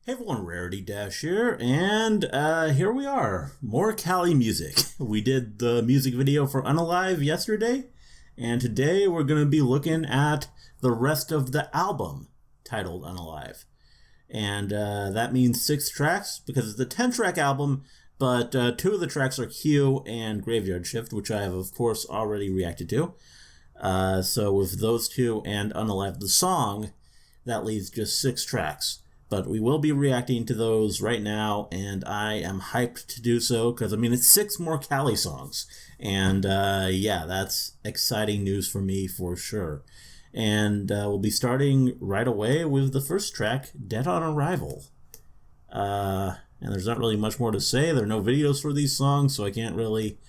Hey everyone, Rarity Dash here, and here we are, more Callie music. We did the music video for UnAlive yesterday, and today we're going to be looking at the rest of the album, titled UnAlive. And that means 6 tracks, because it's a 10-track album, but 2 of the tracks are Q and Graveyard Shift, which I have, of course, already reacted to. So with those 2 and UnAlive the song, that leaves just 6 tracks. But we will be reacting to those right now, and I am hyped to do so, because, I mean, it's 6 more Callie songs. And, yeah, that's exciting news for me for sure. And we'll be starting right away with the first track, Dead on Arrival. And there's not really much more to say. There are no videos for these songs, so I can't really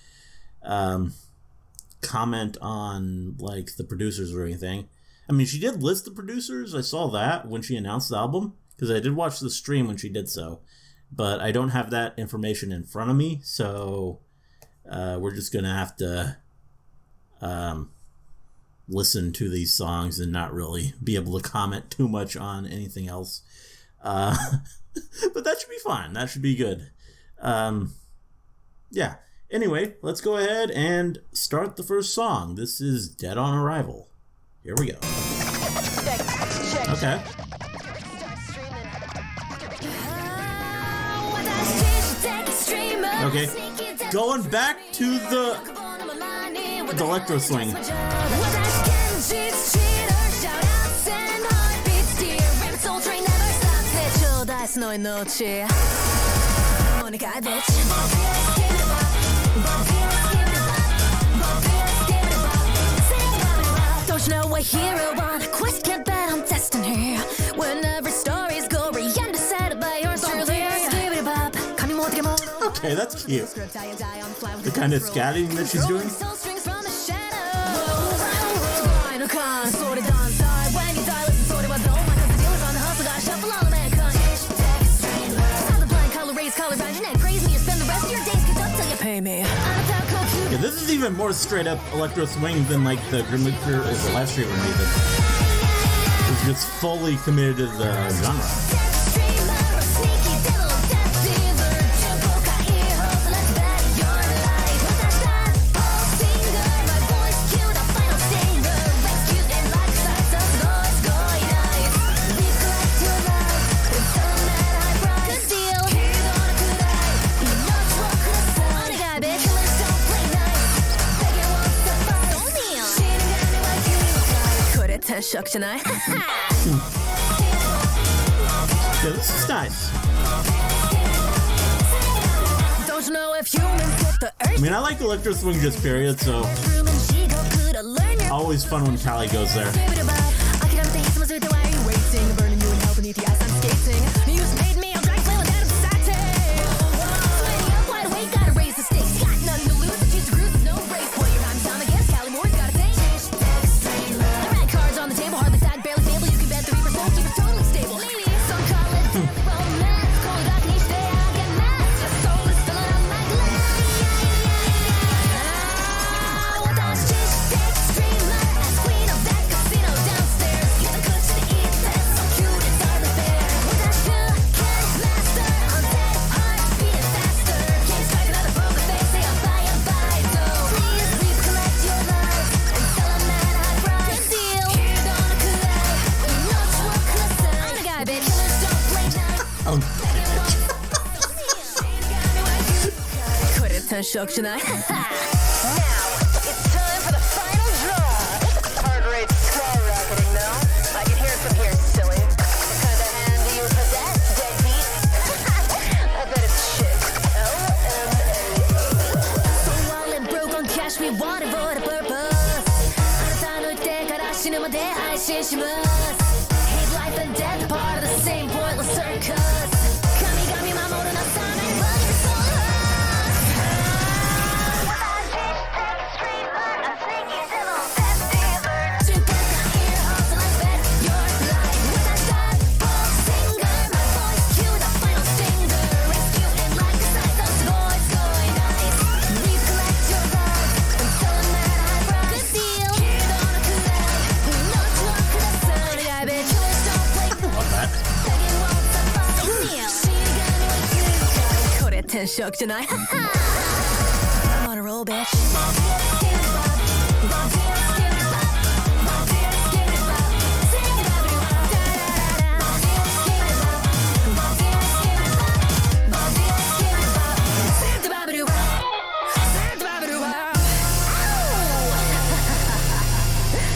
comment on, like, the producers or anything. I mean, she did list the producers. I saw that when she announced the album, because I did watch the stream when she did so. But I don't have that information in front of me, so we're just going to have to listen to these songs and not really be able to comment too much on anything else. But that should be fine. That should be good. Yeah. Anyway, let's go ahead and start the first song. This is Dead on Arrival. Here we go. Okay. Okay. Going back to the electro swing. Don't you know a hero on a quest can't bet on destiny? Whenever stories go undecided by yours truly. Okay, that's cute. The kind of scatting that she's doing. Yeah, this is even more straight up electro swing than like the Grim Reaper or the live streamer music. It's just fully committed to the genre. tonight. Yeah, this is nice. Don't know if humans get the urge. I mean, I like electro swing just period, so always fun when Callie goes there. Shock tonight. Now, it's time for the final draw. Heart rate skyrocketing now. I can hear it from here, silly. What kind of hand do you possess, deadbeat? I bet it's shit. L-M-A. So while it broke on cash, we wanted for the purpose. Hate life and death, part of the same pointless circus. Kami my mode and shocked tonight. I'm on a roll, bitch.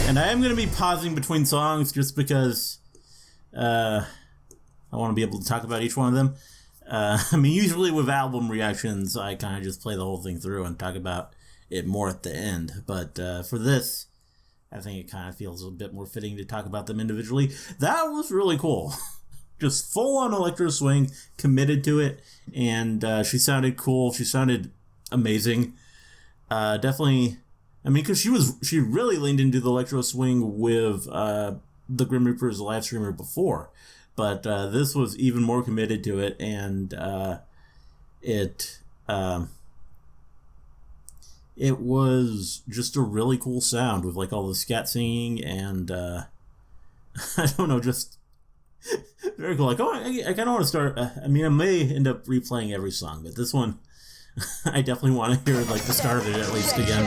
And I am going to be pausing between songs just because I want to be able to talk about each one of them. I mean, usually with album reactions, I kind of just play the whole thing through and talk about it more at the end. But for this, I think it kind of feels a bit more fitting to talk about them individually. That was really cool. Just full-on electro swing, committed to it, and she sounded cool. She sounded amazing. Definitely... I mean, because she really leaned into the electro swing with the Grim Reaper's live streamer before, but this was even more committed to it, and it was just a really cool sound with like all the scat singing and I don't know, just very cool. Like, I kind of want to start. I mean, I may end up replaying every song, but this one. I definitely want to hear like the start of it at least again.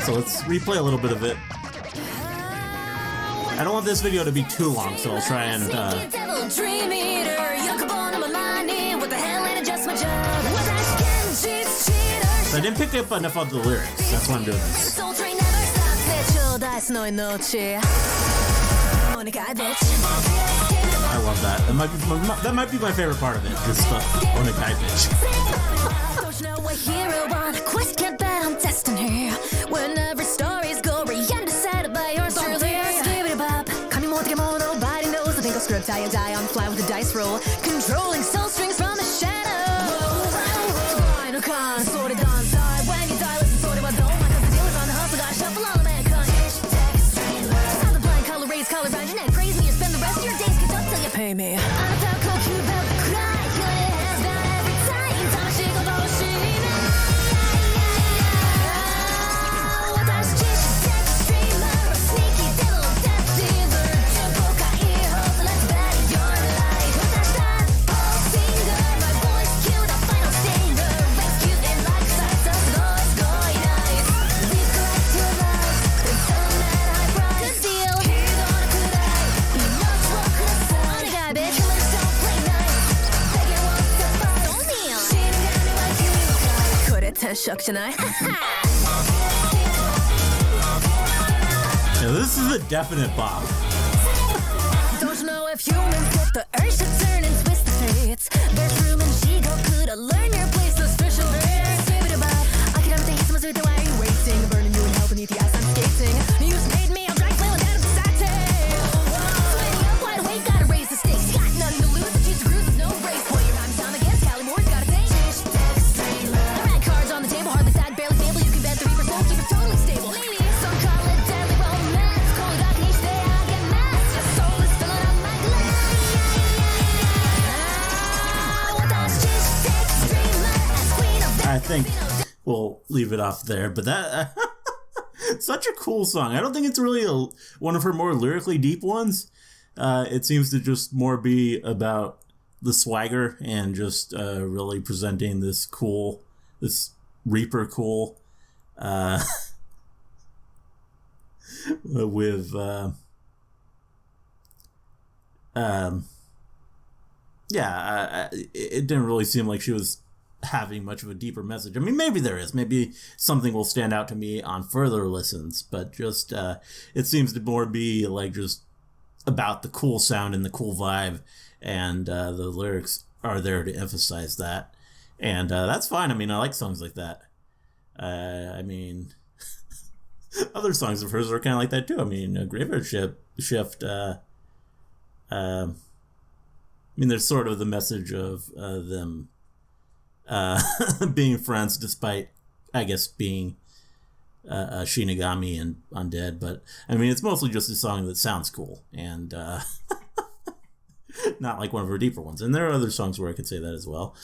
So let's replay a little bit of it. I don't want this video to be too long, so I'll try and I didn't pick up enough of the lyrics. That's why I'm doing this. I love that. That might be my favorite part of it. Just the Onekai pitch. Don't you know a hero on a quest, can't bet on destiny. When every story's gory and decided by yours truly. Give it a bop. Nobody knows. I think I'll script die and die on fly with a dice roll. Controlling soul strings from the shadow. Final con, sorted on side. When you die, listen, sorted what don't. Because the deal is on the hustle, gotta shuffle all the mankind. Sound the blind, color raise, color round your neck. Praise me, you spend the rest of your days, get up till you pay me. Shook tonight. Now, this is a definite bop. Don't you know if humans get the urge to turn and twist the fates? There's room and she go could I learn your place, those special days. I could have the heat, with the why you waiting, burning you and helping beneath the ice I'm skating. You made me, I'm dry flailing down to the satin. Swinging up wide awake, gotta raise the stakes. Got nothing to lose, the juice cruise, no race. Boy, your rhyme's time against Calliope Mori's gotta take. The red cards on the table, hardly sad, barely stable. You can bet the Reaper's won't keep it totally stable. Some call it deadly romance. Cold dark and each day I get mad. Your soul is filling up my glass. I think we'll leave it off there, but that such a cool song. I don't think it's really one of her more lyrically deep ones. It seems to just more be about the swagger and just really presenting this Reaper cool with it didn't really seem like she was having much of a deeper message. I mean, maybe there is. Maybe something will stand out to me on further listens, but just it seems to more be like just about the cool sound and the cool vibe, and the lyrics are there to emphasize that. And that's fine. I mean, I like songs like that. I mean, other songs of hers are kind of like that too. I mean, Graveyard Shift. I mean, there's sort of the message of them being friends, despite, I guess, being Shinigami and undead. But I mean, it's mostly just a song that sounds cool and not like one of her deeper ones. And there are other songs where I could say that as well.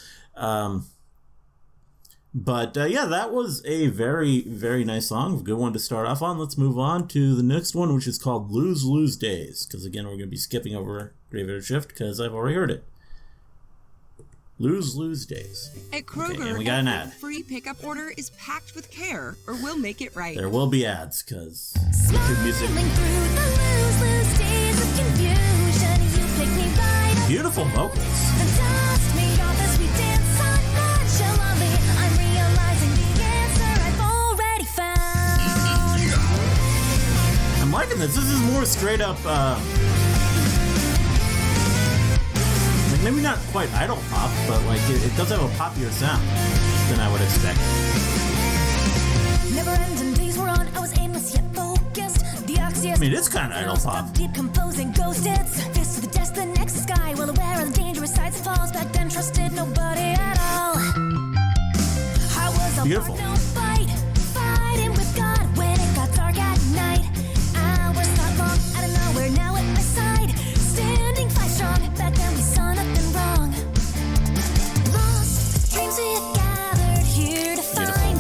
But that was a very, very nice song. A good one to start off on. Let's move on to the next one, which is called Lose Lose Days. Because again, we're going to be skipping over Graveyard Shift because I've already heard it. Lose days. At Kroger, and we got an ad. free pickup order is packed with care, or we'll make it right. There will be ads, because Smiling music. through the lose days of confusion, you pick me right up. Beautiful vocals. The dust made off as we dance on nonchalantly. I'm realizing the answer I've already found. I'm liking this. This is more straight up, like maybe not quite idol pop, but like it does have a poppier sound than I would expect. Never ending days were on, I was aimless yet focused. The I mean, it's kind of idol pop. Deep composing ghost hits. Fist to the desk, the next sky. Well aware of the dangerous sides and falls. Back then, trusted nobody at all. I was a Beautiful. no fight, fighting with God when it got dark at night. Hours not long, out of nowhere, now at my side. Standing fight strong, back then we saw nothing wrong. Lost dreams we had gathered here to find.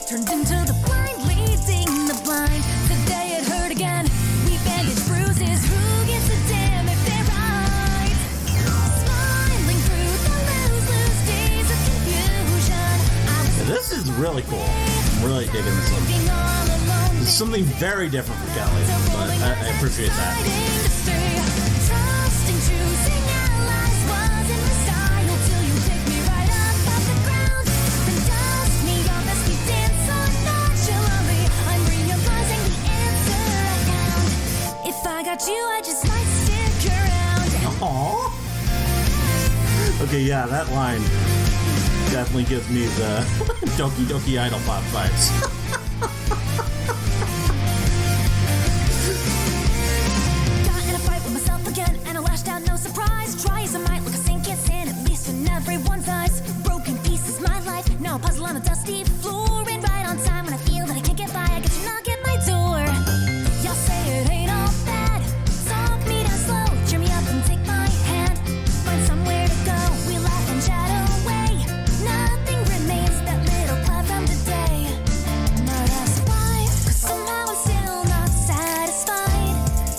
Turned into the blind, leading the blind. Today it hurt again. We bandage bruises. Who gets a damn if they're right? Smiling through the lose days of confusion. This is really cool. I'm really digging this one. Being all alone. It's something very different from Kelly, but I appreciate that. Trusting, choosing allies wasn't my style till you picked me right up off the ground. Then dust me off as we dance on nonchalantly. I'm realizing the answer I found. If I got you, I just might stick around. Aww. Okay, yeah, that line definitely gives me the Doki Doki Idol Pop vibes. Got in a fight with myself again, and I lashed out, no surprise. Try as I might, look a sink is in, at least in everyone's eyes. Broken pieces, my life, now a puzzle on a dusty floor. And right on time when I feel that I can't get by, I get to knock at my door. Y'all say it ain't all bad. Talk me down slow, cheer me up and take my hand. Find somewhere to go, we laugh and chat away. Nothing remains that little cloud from today. Might ask why, 'cause somehow I'm still not satisfied.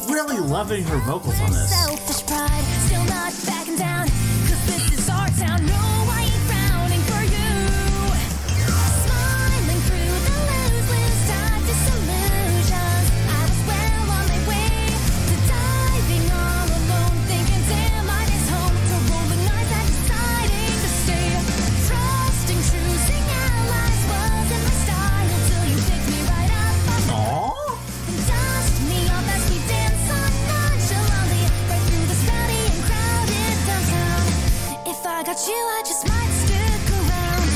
Really loving her vocals on this. Selfish pride, still not backing down. 'Cause this is our town. No, I ain't frowning for you. Smiling through the lose tide disillusions. I was well on my way to diving all alone, thinking, damn, I miss home. To rolling eyes and deciding to stay. Trusting, choosing allies wasn't my style till you picked me right up off the Aww. dust me off as we dance on nonchalantly, right through this rowdy and crowded downtown. If I got you, I just might stick around.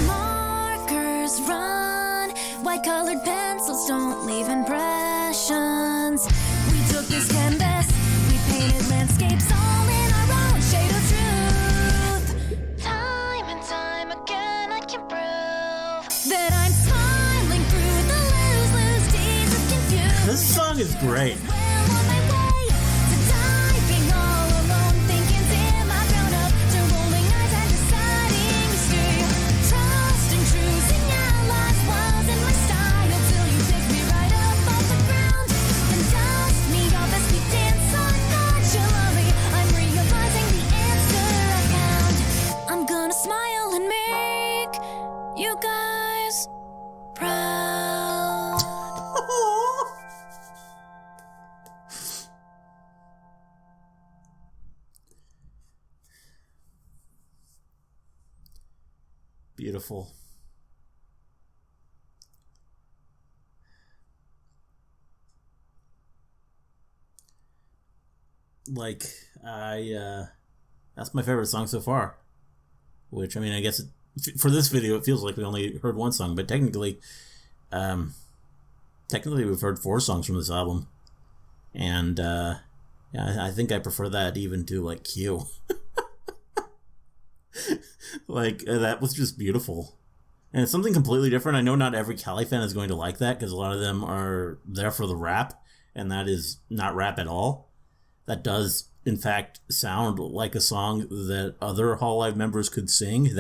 Markers run, white-colored pencils don't leave impressions. We took this canvas, we painted landscapes all in our own shade of truth. Time and time again, I can prove that I'm smiling through the lose days of confusion. This song is great. Well on my way to diving all alone, thinking, damn, I've grown up. To rolling eyes and deciding to stay. Trusting, choosing allies wasn't my style till you picked me right up off the ground. And dust me off as we dance on nonchalantly. I'm realizing the answer I found. I'm gonna smile and make you guys proud. Beautiful. Like, that's my favorite song so far. Which, I mean, I guess for this video, it feels like we only heard one song, but technically we've heard 4 songs from this album. And, yeah, I think I prefer that even to, like, Q. Like, that was just beautiful. And it's something completely different. I know not every Cali fan is going to like that, because a lot of them are there for the rap, and that is not rap at all. That does, in fact, sound like a song that other Hololive members could sing.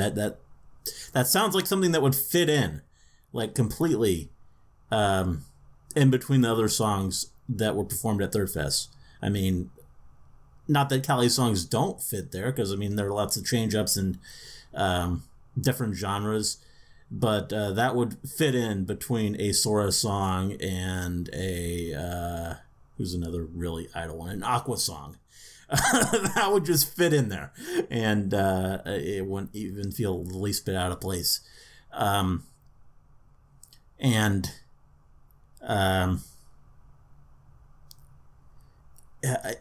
that sounds like something that would fit in, like, completely in between the other songs that were performed at Third Fest. I mean, not that Callie's songs don't fit there, because, I mean, there are lots of change-ups and different genres, but that would fit in between a Sora song and a, who's another really idle one, an Aqua song. That would just fit in there, and it wouldn't even feel the least bit out of place.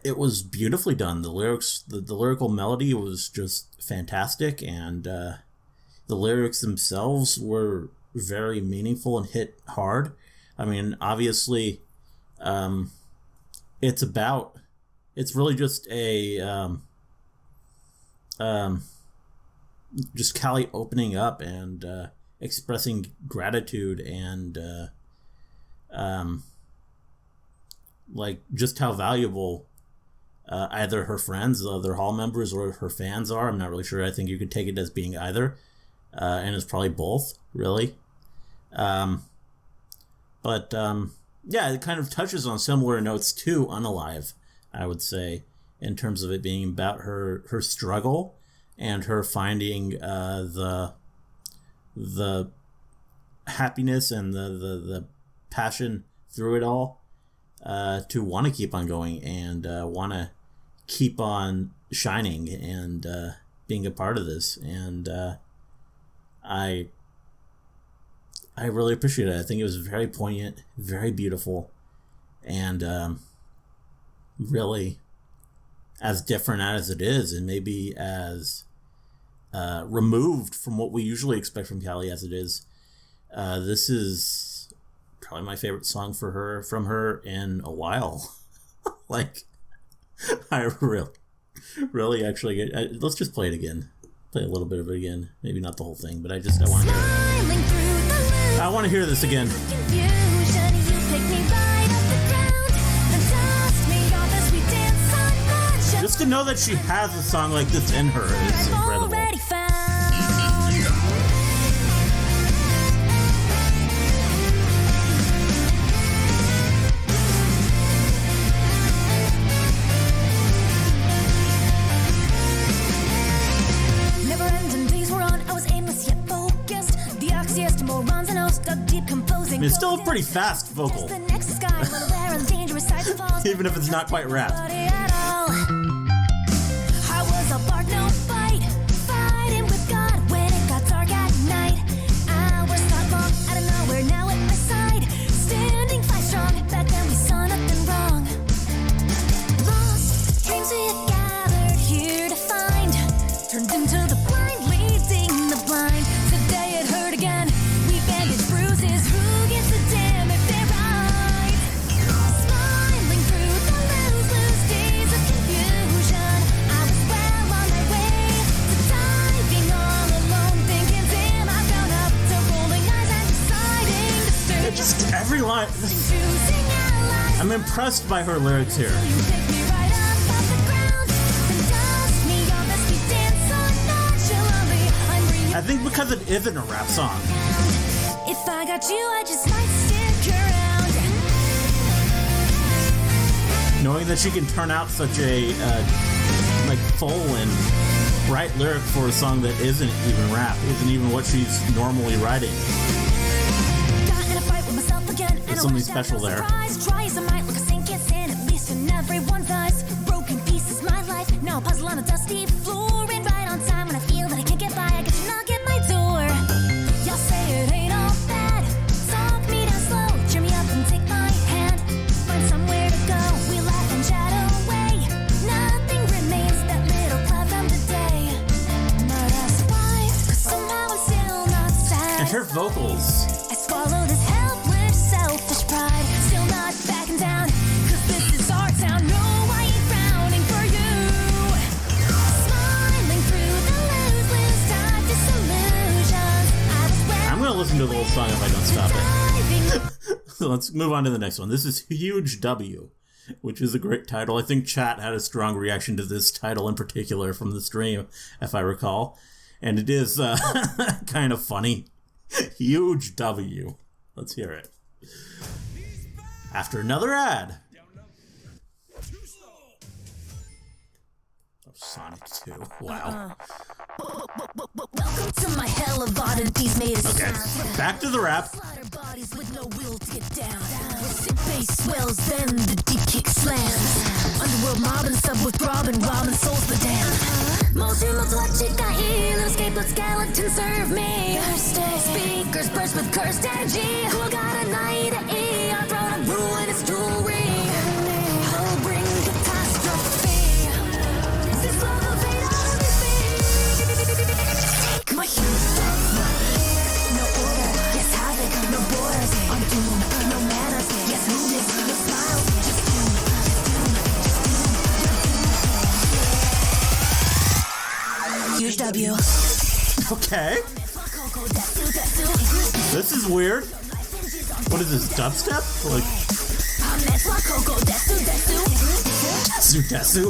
It was beautifully done. The lyrics, the lyrical melody was just fantastic, and the lyrics themselves were very meaningful and hit hard. I mean, obviously, it's really just just Callie opening up and expressing gratitude and like just how valuable either her friends, the other hall members, or her fans are. I'm not really sure. I think you could take it as being either, and it's probably both, really. Yeah, it kind of touches on similar notes to UnAlive, I would say, in terms of it being about her struggle and her finding the happiness and the passion through it all, to want to keep on going and want to keep on shining and being a part of this. And I really appreciate it. I think it was very poignant, very beautiful, and really as different as it is, and maybe as removed from what we usually expect from Callie as it is. This is probably my favorite song from her in a while. Like, I really actually let's just play it again. Play a little bit of it again. Maybe not the whole thing, but I want to hear it. I want to hear this again. Just to know that she has a song like this in her is incredible. I mean, it's still a pretty fast vocal. Even if it's not quite rap. I was a bark, no fight, fighting with God when it got dark at night. Hours not long, out of nowhere, now at my side, standing fight strong. Back then we saw nothing wrong. Lost dreams we had gathered here to find turned into the blind leading the blind. Today it hurt again. We bandage bruises. Who gets the damn if they're right? Smiling through the lose days of confusion. I was well on my way to diving all alone, thinking, damn, I've gone up to rolling eyes and deciding to stay. Just every line. Choosing allies. I'm impressed by her lyrics here. You pick me right up off the ground, then dust me off as we dance so nonchalantly. I'm real. I think because it isn't a rap song. If I got you, I just might stick around. Knowing that she can turn out such a like full and bright lyric for a song that isn't even rap, isn't even what she's normally writing. Got in a fight with myself again, and There's something special there. Try as I might, look a sinking sand, at least in everyone's eyes. Broken pieces, my life. Now a puzzle on a dusty floor, and right on time when I feel that I can't get by, I get to knock at my door. Y'all say it ain't all bad. Talk me down slow, cheer me up and take my hand. Find somewhere to go, we laugh and chat away. Nothing remains that little cloud from today. Not ask why, 'cause somehow I'm still not And her satisfied. vocals. I swallow this helpless, selfish pride. Still not backing down, 'cause this is our town. No, I ain't frowning for you. Smiling through the lose tide disillusions. I was well I'm gonna listen to the whole song if I don't stop it. diving. So let's move on to the next one. This is Huge W, which is a great title. I think chat had a strong reaction to this title in particular from the stream, if I recall. And it is kind of funny. Huge W. Let's hear it. After another ad. Oh, Sonic 2. Wow. Welcome to my hell of oddities made of Okay, sound. back to the rap. Slaughter bodies with no will to get down. With bass swells, then the deep kick slams. Underworld mobbing, sub with throbbing, robbing souls the damned. Motion looks what you got here. Let escape, let skeleton serve me. Thursday. Speakers burst with cursed energy. Who got a night at E? Our throne of ruin is jewelry. I'll bring catastrophe. This love will fade out of his feet. My huge stuff right here. No order, yes havoc. No borders, I'm doomed. No manners, yes rudeness. No smiles, just doom. Huge W. Okay. This is weird. What is this, dubstep? Like, Desu.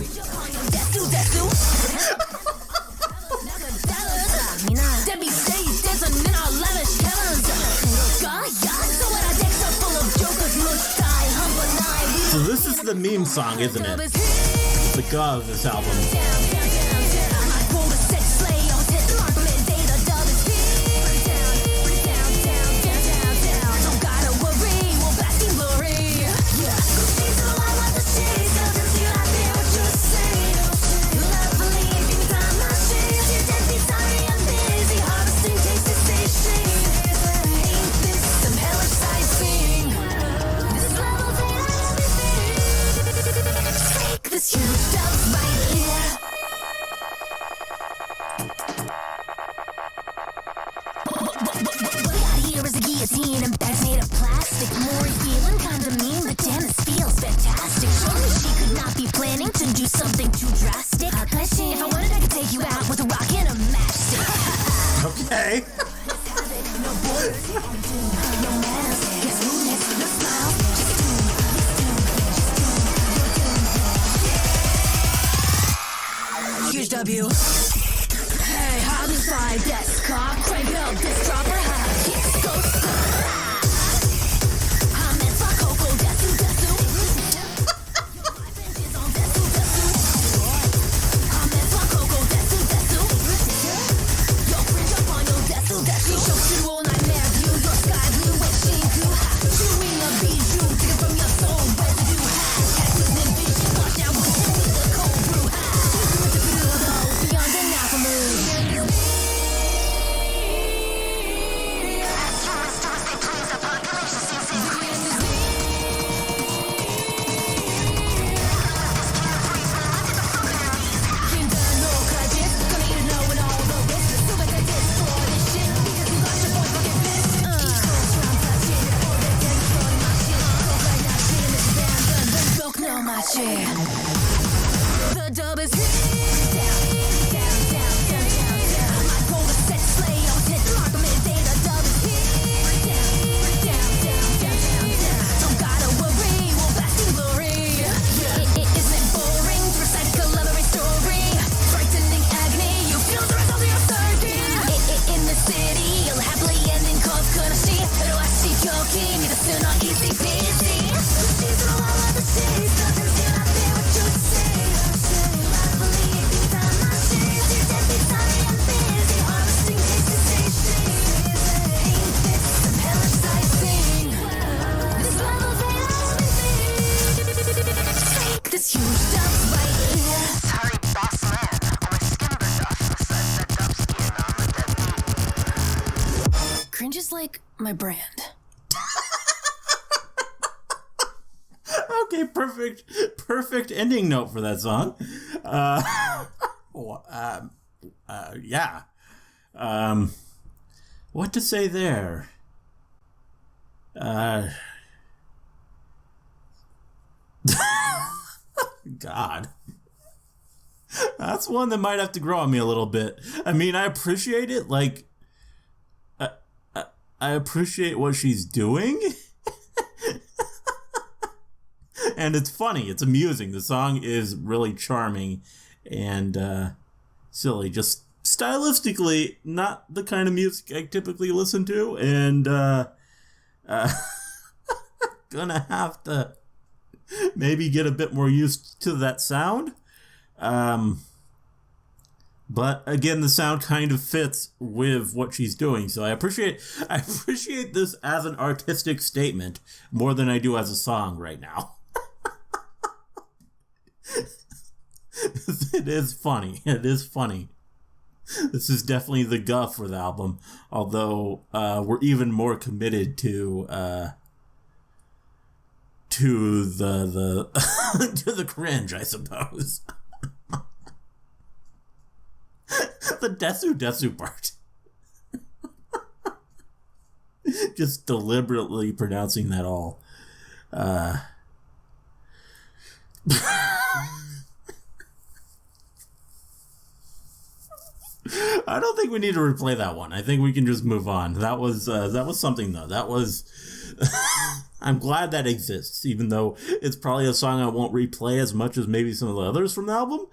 So this is the meme song, isn't it? The Gov, this album. This huge stuff right here. What we got here is a guillotine and bags made of plastic. Mori feeling kinda mean, but damn, this feels fantastic. Surely she could not be planning to do something too drastic. If I wanted, I could take you out with a rock and a matchstick. Okay. No borders, no manners, yes rudeness, no smile, just doom, Huge W. Hey, how this vibe, yes, cock, crank up, this dropper, high, kicks, go, I'm in for Coco, Desu, Desu. Your is on Desu, Desu. I'm in for Coco, Desu, Desu. Yo, cringe up on your Desu, Desu. Show you all nightmare view, your sky blue, wishing to have. Chewing a bijou, take it from your soul, residue high. Cactus and vision, watch out with the cold brew high. Beyond the mood. The dub is this huge stuff right here. Sorry, boss man. All my skin burned off. Besides that dub skin on the dead meat. Cringe is like my brand. Okay, perfect ending note for that song. Yeah. What to say there? God. That's one that might have to grow on me a little bit. I mean, I appreciate it. Like, I appreciate what she's doing. And it's funny. It's amusing. The song is really charming and silly. Just stylistically not the kind of music I typically listen to, and gonna have to maybe get a bit more used to that sound. But again, the sound kind of fits with what she's doing, so I appreciate this as an artistic statement more than I do as a song right now. It is funny. It is funny. This is definitely the guff for the album, although we're even more committed to the to the cringe, I suppose. The Desu part. Just deliberately pronouncing that all. I don't think we need to replay that one. I think we can just move on. That was something, though. That was... I'm glad that exists, even though it's probably a song I won't replay as much as maybe some of the others from the album.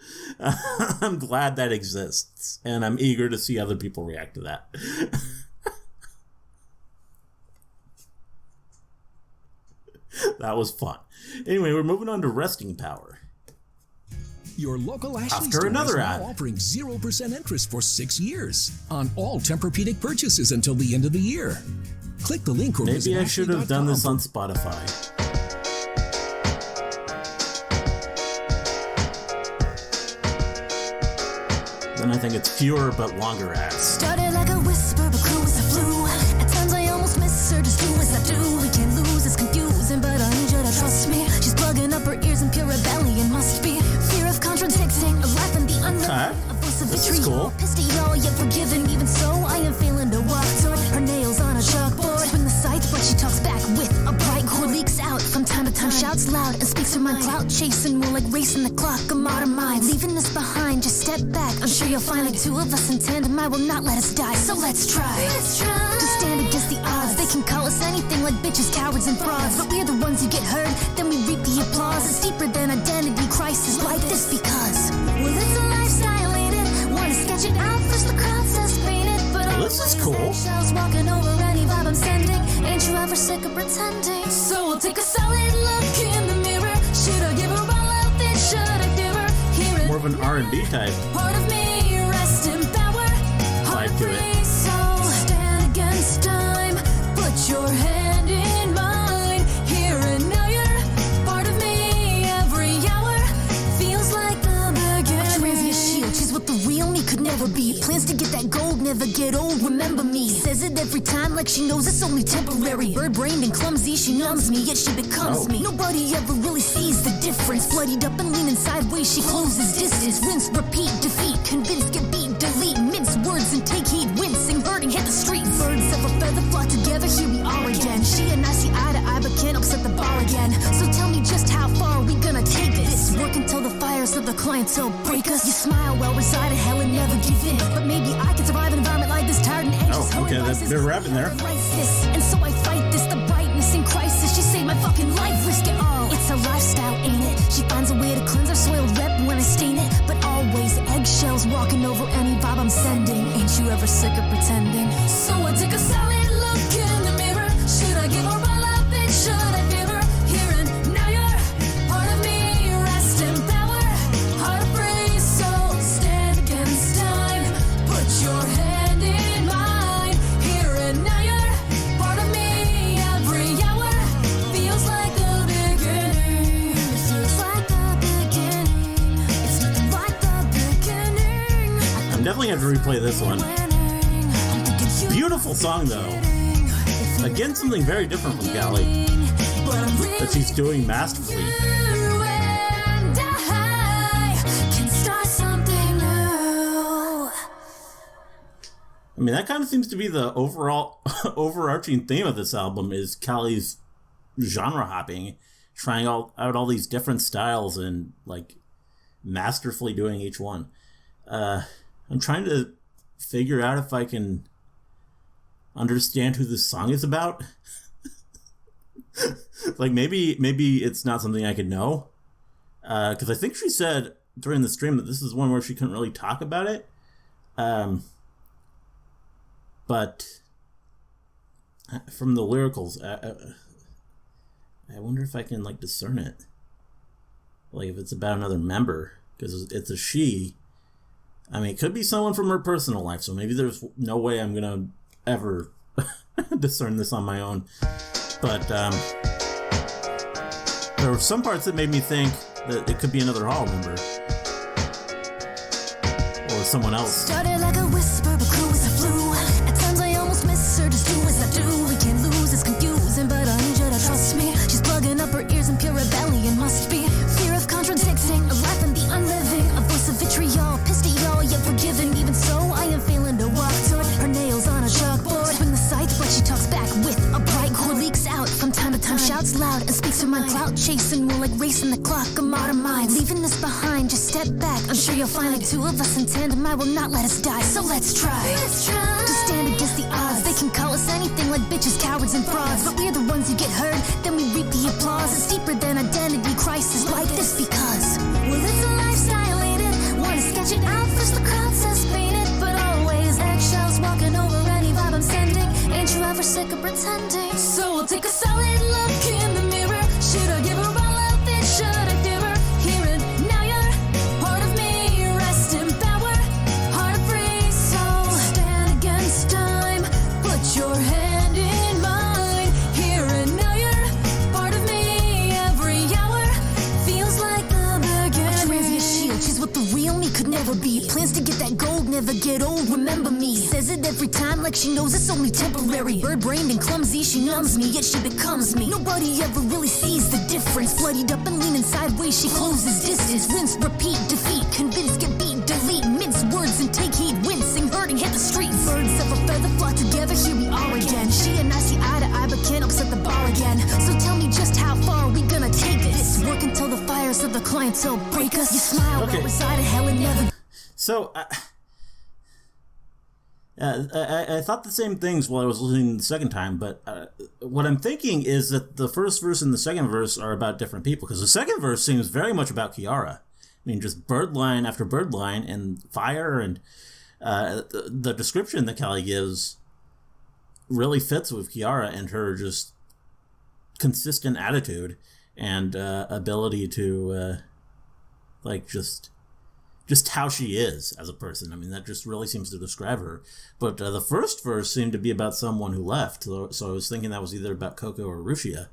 I'm glad that exists, and I'm eager to see other people react to that. That was fun. Anyway, we're moving on to Resting Power. Your local Ashley After store another is now ad. offering 0% interest for 6 years on all Tempur-Pedic purchases until the end of the year. Click the link or visit Maybe I should have done this ashley.com on Spotify. Then I think it's fewer but longer ads. Started like a whisper, but grew as a flu. At times I almost miss her, just do as I do. We can't lose, it's confusing, but I need you to trust me. She's plugging up her ears in pure rebellion, must be. Fear of contradicting, a life in the unknown. Okay. A voice of This is vitriol, cool. pissed at y'all, yet forgiven. Even so, I am failing to walk toward her nails on a chalkboard. Swing the scythe, but she talks back with a bright cord. Leaks out from time to time, shouts loud and speaks her mind. Clout chasing, more like racing the clock. A modern mind, leaving us behind. Just step back. I'm sure you'll find the two of us in tandem. I will not let us die, so let's try. To stand against the odds. They can call us anything like bitches, cowards, and frauds, but we're the ones who get heard. Then we reap the applause. It's deeper than identity crisis like this because well, it's a lifestyle, ain't it? Wanna sketch it out, first the crowd says paint it, but Well, this is cool. shells walking over any vibe I'm sending. Ain't you ever sick of pretending? So we'll take a solid look in the mirror. Should I give her all out there? Should I give her here More of an R&B type. part of me rest in power? Heart Vibe to it. free soul, stand against time. Put your hand in mine. Here and now you're part of me. Every hour feels like the beginning. A transient shield, she's what the real me could never be. Plans to get that gold, never get old. Remember me. Says it every time like she knows it's only temporary. Bird-brained and clumsy, she numbs me, yet she becomes me. Nobody ever really sees the difference. Bloodied up and leaning sideways, she closes distance. Rinse, repeat, defeat, convince, get beat, delete. Mince words and take heed, wincing, hurting, hit the streets. Birds of a feather flock together, here we are again. She and I see eye to eye, but can't upset the bar again. So tell me just how far are we gonna take this? Work until the fires of the clientele break us. You smile while reside in hell and never give in. But maybe I can survive an environment like this, tired and anxious. Oh, okay, they're rapping there. And so I fight this, the brightness in crisis. She saved my fucking life, risk it all. It's a lifestyle, ain't it? She finds a way to cleanse our soiled rep when I stain it. But always eggshells walking over any vibe I'm sending. Ain't you ever sick of pretending? So I take a solid look in the mirror. Should I give her all up and should I give her here and now you're part of me, rest in power. Heart free soul, stand against time. Put your hand in mine. Here and now you're part of me. Every hour feels like the beginning. It feels like the beginning. It's like the beginning. I'm definitely going to replay this one. Beautiful song, though. Again, something very different from Callie that she's doing masterfully. I mean, that kind of seems to be the overall overarching theme of this album is Callie's genre hopping, trying out all these different styles and like masterfully doing each one. I'm trying to figure out if I can understand who this song is about. Like maybe it's not something I could know, because I think she said during the stream that this is one where she couldn't really talk about it. But from the lyricals, I wonder if I can like discern it. Like if it's about another member, because it's a she. I mean, it could be someone from her personal life, so maybe there's no way I'm gonna ever discern this on my own. But there were some parts that made me think that it could be another Hall member. Or someone else. Started like a whisper, but cool as a flu. At times I almost miss her, just do as I do. We can't lose, it's confusing, but I need you to trust me. She's plugging up her ears in pure rebellion, must be. Fear of contradicting, a life in the unliving. A voice of vitriol, pissed at y'all, yet forgiving. Even so, I am feeling to walk toward her nails on a chalkboard. Swing the sights, but she talks back with a bright chord leaks out. From time to time, shouts loud and speaks her mind. Clout chasing, more like racing the clock. I'm out of mind, leaving this behind. Just step back. I'm sure you'll find like two of us in tandem. I will not let us die, so let's try. To stand against the odds. They can call us anything like bitches, cowards, and frauds, but we're the ones who get heard. Then we reap the applause. It's deeper than identity crisis like this because well, it's a lifestyle, ain't it? Wanna sketch it out first, the crowd says paint it, but always eggshells walking over any vibe I'm sending. Ain't you ever sick of pretending? So we'll take a solid look in the mirror. Should I give her all of it? Should I give her? Here and now you're part of me. Rest in power, heart free. So stand against time. Put your hand in mine. Here and now you're part of me. Every hour feels like the beginning. A transient shield, she's what the real me could never be. Plans to get that gold, never get old. Remember me. Says it every time like she knows it's only temporary. Bird-brained and clumsy, she numbs me, yet she becomes me. Nobody ever really sees the difference. Bloodied up and leaning sideways, she closes distance. Rinse, repeat, defeat, convince, get beat, delete. Mince words and take heed, wincing, hurting, hit the streets. Birds of a feather flock together, here we are again. She and I see eye to eye, but can't upset the bar again. So tell me just how far are we gonna take this? Work until the fires of the clientele break us. You smile, Okay. but reside in hell and never. So, I thought the same things while I was listening the second time, but what I'm thinking is that the first verse and the second verse are about different people, because the second verse seems very much about Kiara. I mean, just bird line after bird line and fire, and the description that Callie gives really fits with Kiara and her just consistent attitude and ability to, just how she is as a person. I mean, that just really seems to describe her. But the first verse seemed to be about someone who left. So I was thinking that was either about Coco or Ruchia.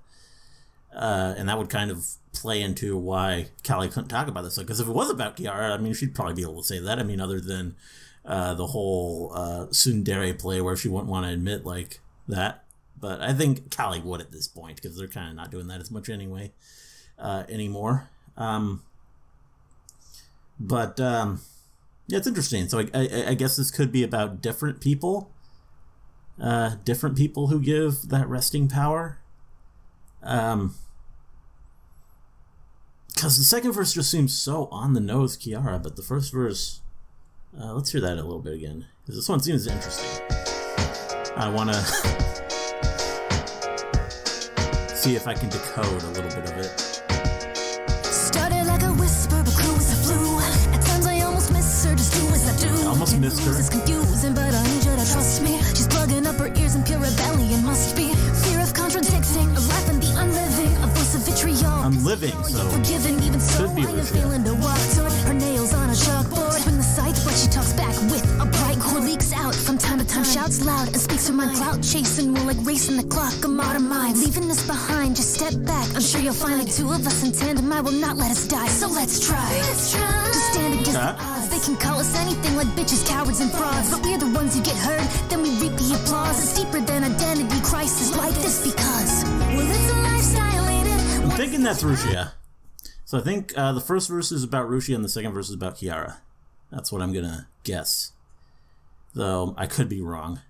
And that would kind of play into why Callie couldn't talk about this. Because if it was about Kiara, I mean, she'd probably be able to say that. I mean, other than the whole tsundere play where she wouldn't want to admit like that. But I think Callie would at this point, because they're kind of not doing that as much anyway anymore. But yeah, it's interesting. So I guess this could be about different people who give that resting power. Because the second verse just seems so on the nose Kiara, but the first verse, let's hear that a little bit again, because this one seems interesting. I want to see if I can decode a little bit of it. Started like a whisper, but cool as a flu. At times I almost miss her, just do as I do. I almost missed her. It's confusing, but I need you to trust me. She's plugging up her ears in pure rebellion, must be. Fear of contradicting, a life in the unliving. A voice of vitriol. I'm living, so forgiving, even so, could be I am Ruchia. feeling to walk toward her nails on a chalkboard. Swing the sights, but she talks back with a bright chord leaks out. From time to time, shouts loud and speaks her mind. Clout chasing, more like racing the clock. I'm out of mind, leaving this behind. Just step back. I'm sure you'll find like two of us in tandem. I will not let us die, so let's try. To stand against the odds. They can call us anything like bitches, cowards, and frauds, but we're the ones who get heard. Then we reap the applause. It's deeper than identity crisis like this because well, it's a lifestyle, ain't it? I'm thinking that's Ruchia. So I think the first verse is about Ruchia and the second verse is about Kiara. That's what I'm going to guess. Though I could be wrong.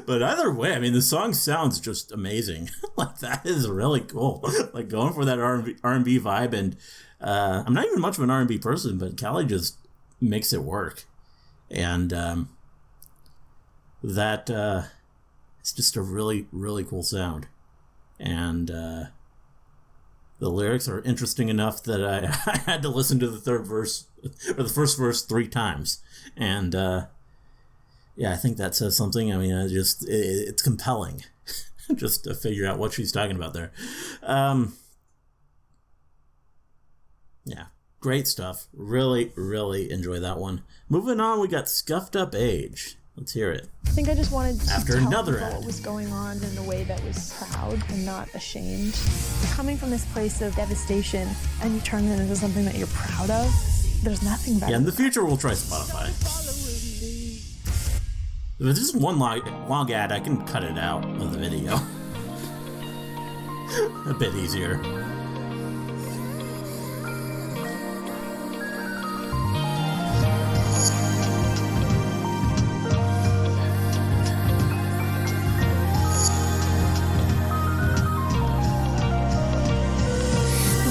But either way, I mean, the song sounds just amazing. Like, that is really cool. Like, going for that R&B vibe. And I'm not even much of an R&B person, but Callie just makes it work. And that it's just a really, really cool sound. And the The lyrics are interesting enough that I had to listen to the third verse, or the first verse 3 times. And, yeah, I think that says something. I mean, it's compelling just to figure out what she's talking about there. Yeah, great stuff. Really, really enjoy that one. Moving on, we got Scuffed Up Age. Let's hear it. I think I just wanted to After tell another people ad. what was going on in a way that was proud and not ashamed. Coming from this place of devastation and you turn it into something that you're proud of, there's nothing better. Yeah, in the future, we'll try Spotify. If it's just one long ad, I can cut it out of the video. A bit easier.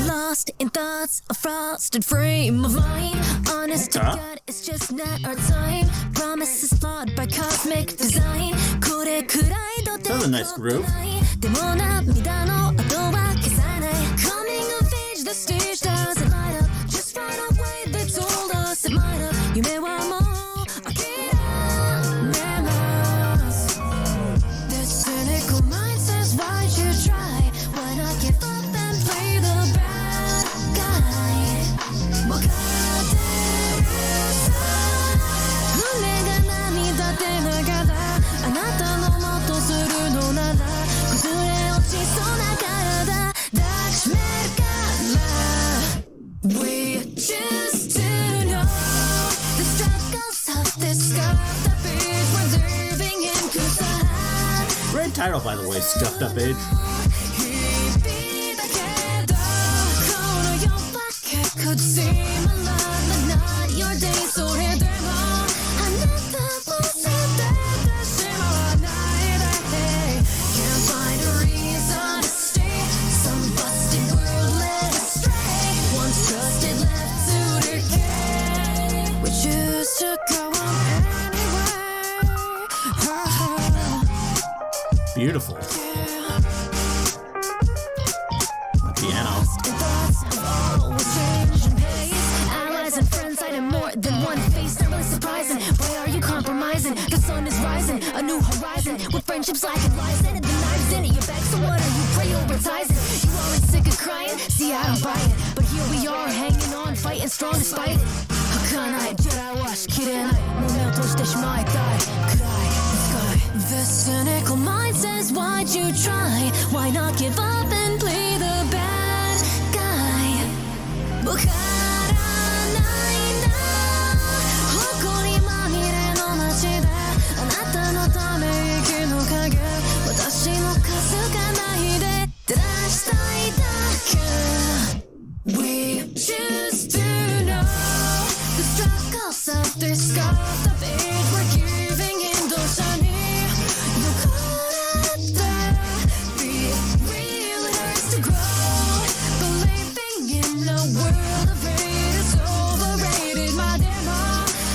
Lost in thoughts, a frosted frame of mind. Honest to God, it's just not our time. Promises flawed by cosmic design. That's a nice groove. Coming of age, the stage doesn't light up. Just right away, they told us it might have. The cynical mind says, why'd you try? Why not give up and play the bad guy? We choose to know the struggles of this scuffed up age. We're living in Kusahara. Great title, by the way, Scuffed Up Age. Could seem a lot, but not your day. So here they are. Can't find a reason to stay. Some busted world led astray. Once trusted left to decay. We choose to go on anyway. Beautiful. The piano. Allies and friends, I had more than one face. Not really surprising. Why are you compromising? The sun is rising, a new horizon. With friendships lacking lies and the knives in it. You're back, so what are you prioritizing? You aren't sick of crying? See, I don't buy it. But here we are, hanging on, fighting strong despite it. Hakanai, Jedi wash, kirenai. Moment toshite shimaitai. Cry, sky. The cynical mind says, why'd you try? Why not give up and play the bad guy? We choose to know the struggles of this scuffed up age. We're giving in those honey. You could have be real, it hurts to grow. Believing in a world of hate is overrated. My demo,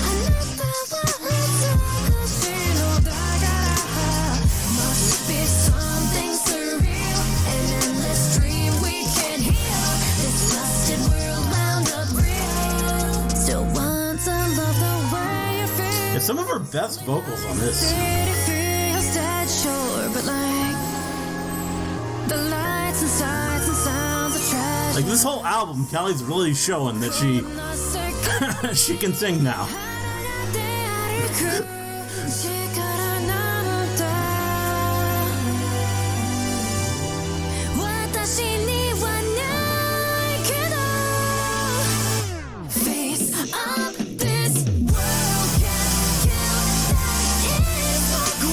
I never wanted to casino dagara. Must be something surreal, an endless dream we can heal. This busted world wound up real. Still want to love the way you feel. It's some of her best vocals on this. City feels dead, sure, but like the lights and sights and sounds of trash. Like this whole album, Kelly's really showing that she can sing now. Face up, this world can't kill. That is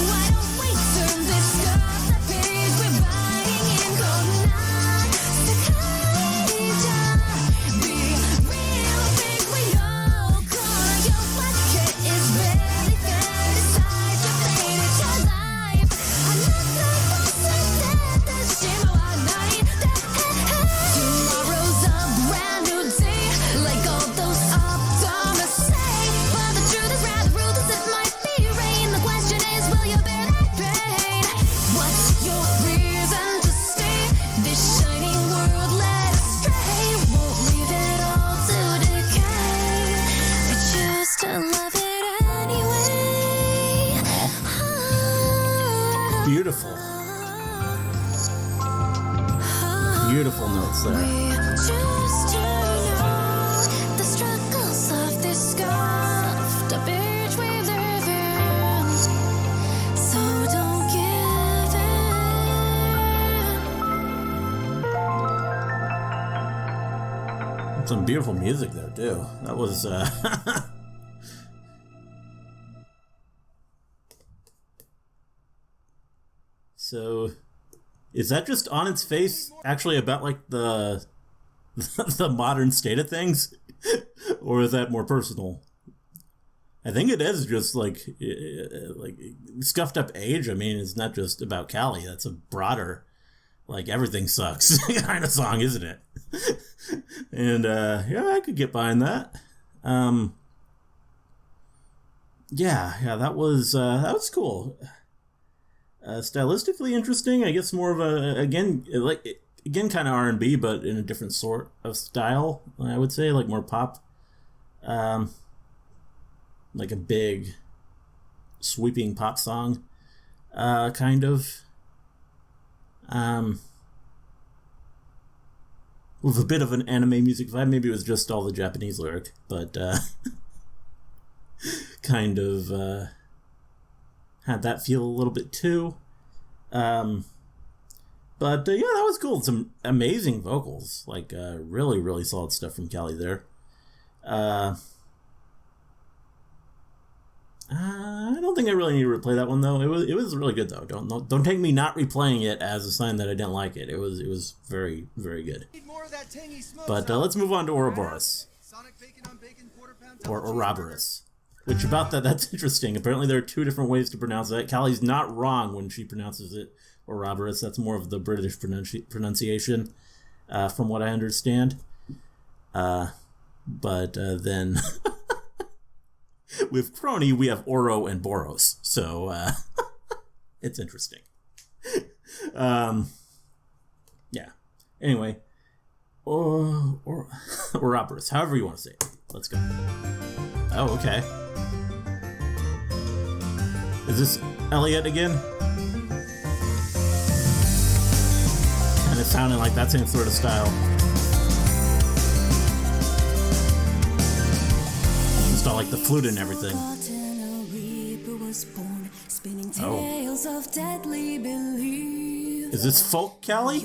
why don't we turn this scuffed up page? We're riding in cold night. Be real, think we know. Call your bucket is barely fair. Decide your Beautiful. Beautiful notes there. Choose to know the struggles of this scuffed a bitch we live in. So don't give in. Some beautiful music there too. That was So is that just on its face actually about like the the modern state of things? Or is that more personal? I think it is just like scuffed up age. I mean, it's not just about Callie. That's a broader, like, everything sucks kind of song, isn't it? And yeah, I could get behind that. Yeah, that was cool. Stylistically interesting. I guess more of a again kind of R&B, but in a different sort of style. I would say like more pop. Like a big sweeping pop song, kind of. With a bit of an anime music vibe. Maybe it was just all the Japanese lyric, but kind of had that feel a little bit too. But yeah, that was cool. Some amazing vocals, like really, really solid stuff from Callie there. I don't think I really need to replay that one though. It was really good though. Don't take me not replaying it as a sign that I didn't like it. It was very, very good. But let's move on to Ouroboros. Or Ouroboros. Which about that's interesting. Apparently there are two different ways to pronounce that. Callie's not wrong when she pronounces it Ouroboros. That's more of the British pronunciation, from what I understand. But then with Crony, we have Oro and Boros. So it's interesting. Yeah. Anyway. Ouroboros. However you want to say it. Let's go. Oh, okay. Is this Elliot again? And it sounded like that same sort of style. Just all like the flute and everything. Oh. Is this folk, Callie?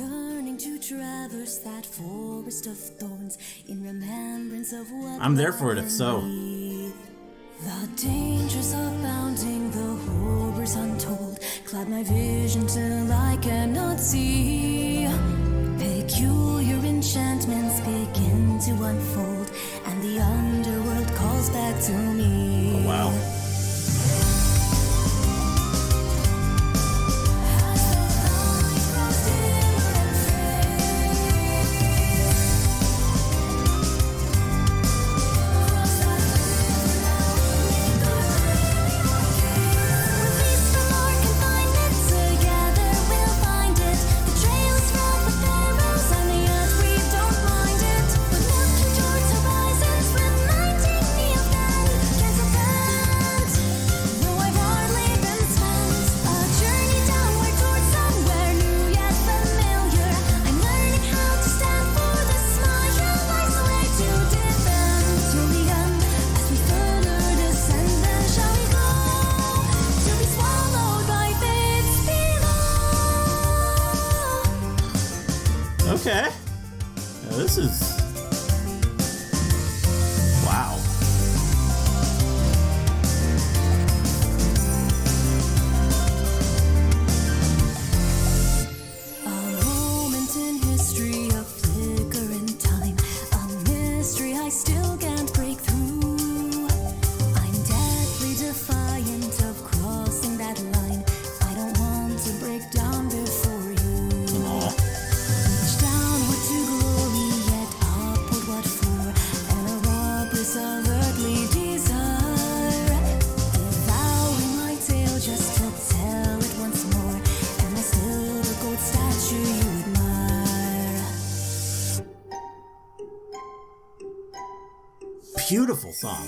I'm there for it if so. The dangers of bounding, the horrors untold, cloud my vision till I cannot see. Peculiar enchantments begin to unfold, and the underworld calls back to me. Oh, wow. Okay. Now this is... wow. A moment in history, a flicker in time, a mystery I still can't break through. I'm deathly defiant of crossing that line. I don't want to break down before you. Aww. Downward to glory, yet upward what for? And a robber's of earthly desire, devouring my tale just to tell it once more. Am I still the gold statue you admire? Beautiful song.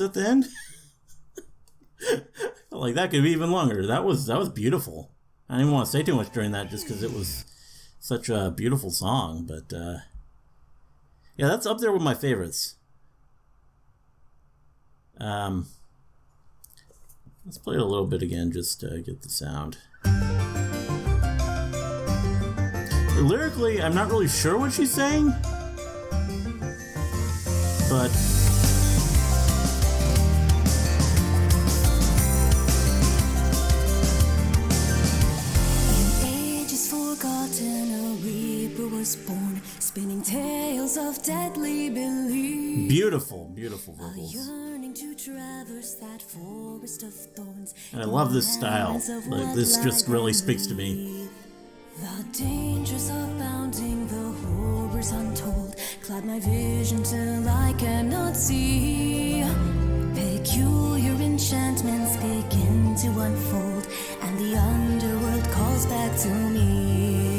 at the end. Like that could be even longer. That was beautiful. I didn't even want to say too much during that just because it was such a beautiful song. But yeah, that's up there with my favorites. Let's play it a little bit again just to get the sound. Lyrically, I'm not really sure what she's saying, but born, spinning tales of deadly belief. Beautiful vocals. To traverse that forest of thorns. And I love this style. Like, this just really speaks to me. The dangers of bounding, the horrors untold, cloud my vision till I cannot see. Peculiar enchantments begin to unfold, and the underworld calls back to me.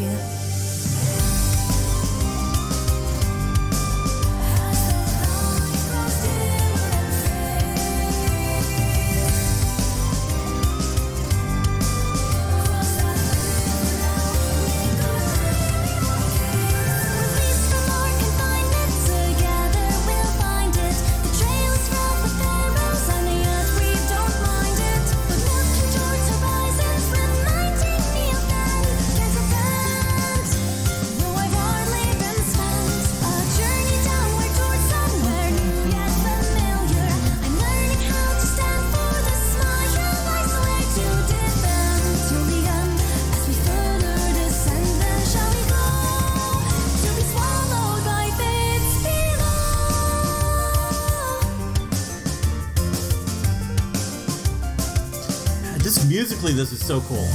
Musically, this is so cool.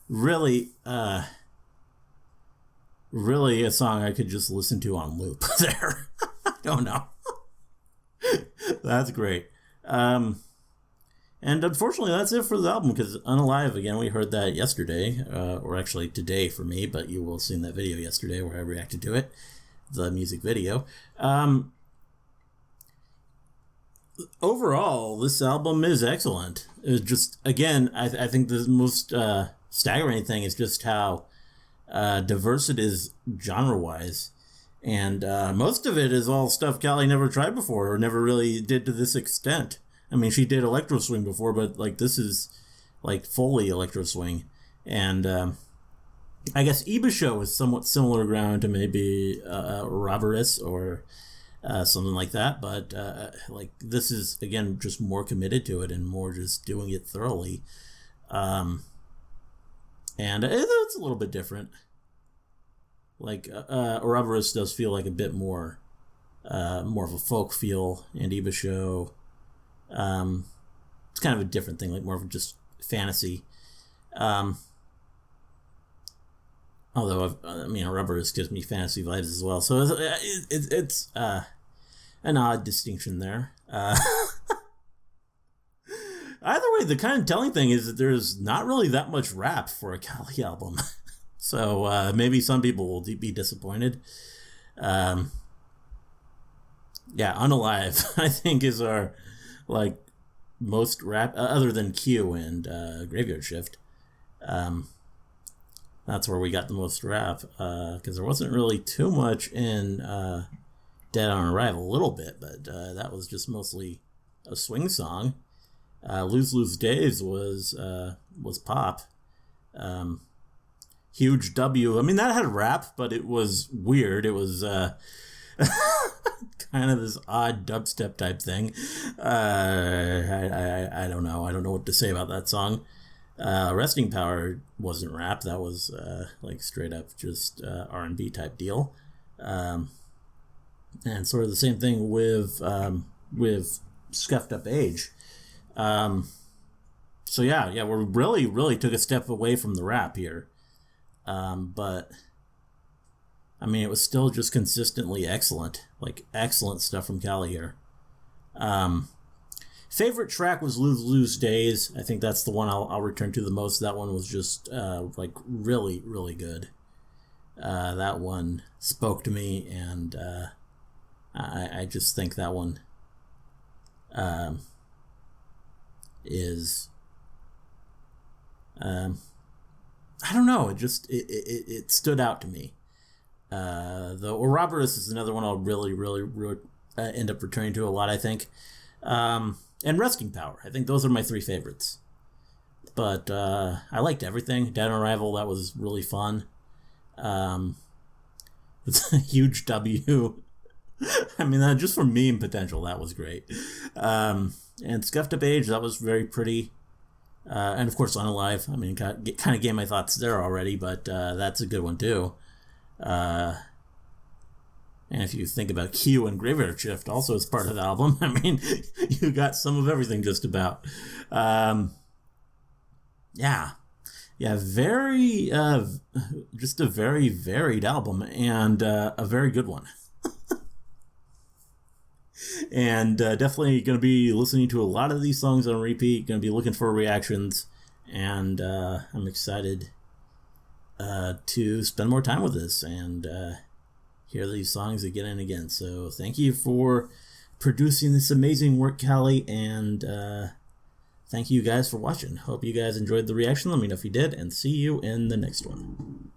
Really, really a song I could just listen to on loop there. I don't know. That's great. And unfortunately, that's it for the album, because UnAlive, again, we heard that yesterday, or actually today for me, but you will have seen that video yesterday where I reacted to it, the music video. Overall, this album is excellent. It's just, again, I think the most staggering thing is just how diverse it is genre-wise. And most of it is all stuff Callie never tried before, or never really did to this extent. I mean, she did electro swing before, but like this is like fully electro swing. And I guess Ibisho is somewhat similar ground to maybe Ouroboros or something like that, but like this is, again, just more committed to it and more just doing it thoroughly. And it's a little bit different. Like Ouroboros does feel like a bit more of a folk feel, and Ibisho, it's kind of a different thing, like more of just fantasy. Although, I mean, Ouroboros gives me fantasy vibes as well. So it's an odd distinction there. Either way, the kind of telling thing is that there's not really that much rap for a Callie album. So maybe some people will be disappointed. Yeah, UnAlive, I think, is our like most rap, other than Q and Graveyard Shift. That's where we got the most rap, because there wasn't really too much in Dead on Arrival. A little bit, but that was just mostly a swing song. Lose Lose Days was pop. Huge W. I mean, that had rap, but it was weird. It was kind of this odd dubstep type thing. I don't know. I don't know what to say about that song. Resting Power wasn't rap. That was like straight up just R&B type deal. And sort of the same thing with Scuffed Up Age. So yeah, we really took a step away from the rap here. But I mean, it was still just consistently excellent, like excellent stuff from Callie here. Favorite track was Lose Days. I think that's the one I'll return to the most. That one was just like really, really good. That one spoke to me, and I just think that one is I don't know. It stood out to me. The Ouroboros is another one I'll really end up returning to a lot, I think. And Resting Power. I think those are my three favorites. But I liked everything. Dead on Arrival, that was really fun. It's a huge W. I mean, just for meme potential, that was great. And Scuffed Up Age, that was very pretty. And of course, UnAlive. I mean, kind of gave my thoughts there already, but that's a good one too. And if you think about Q and Graveyard Shift, also as part of the album, I mean, you got some of everything just about. Yeah, very, just a very varied album and a very good one. And definitely going to be listening to a lot of these songs on repeat. Going to be looking for reactions, and I'm excited to spend more time with this and hear these songs again and again. So thank you for producing this amazing work, Callie, and thank you guys for watching. Hope you guys enjoyed the reaction. Let me know if you did, and see you in the next one.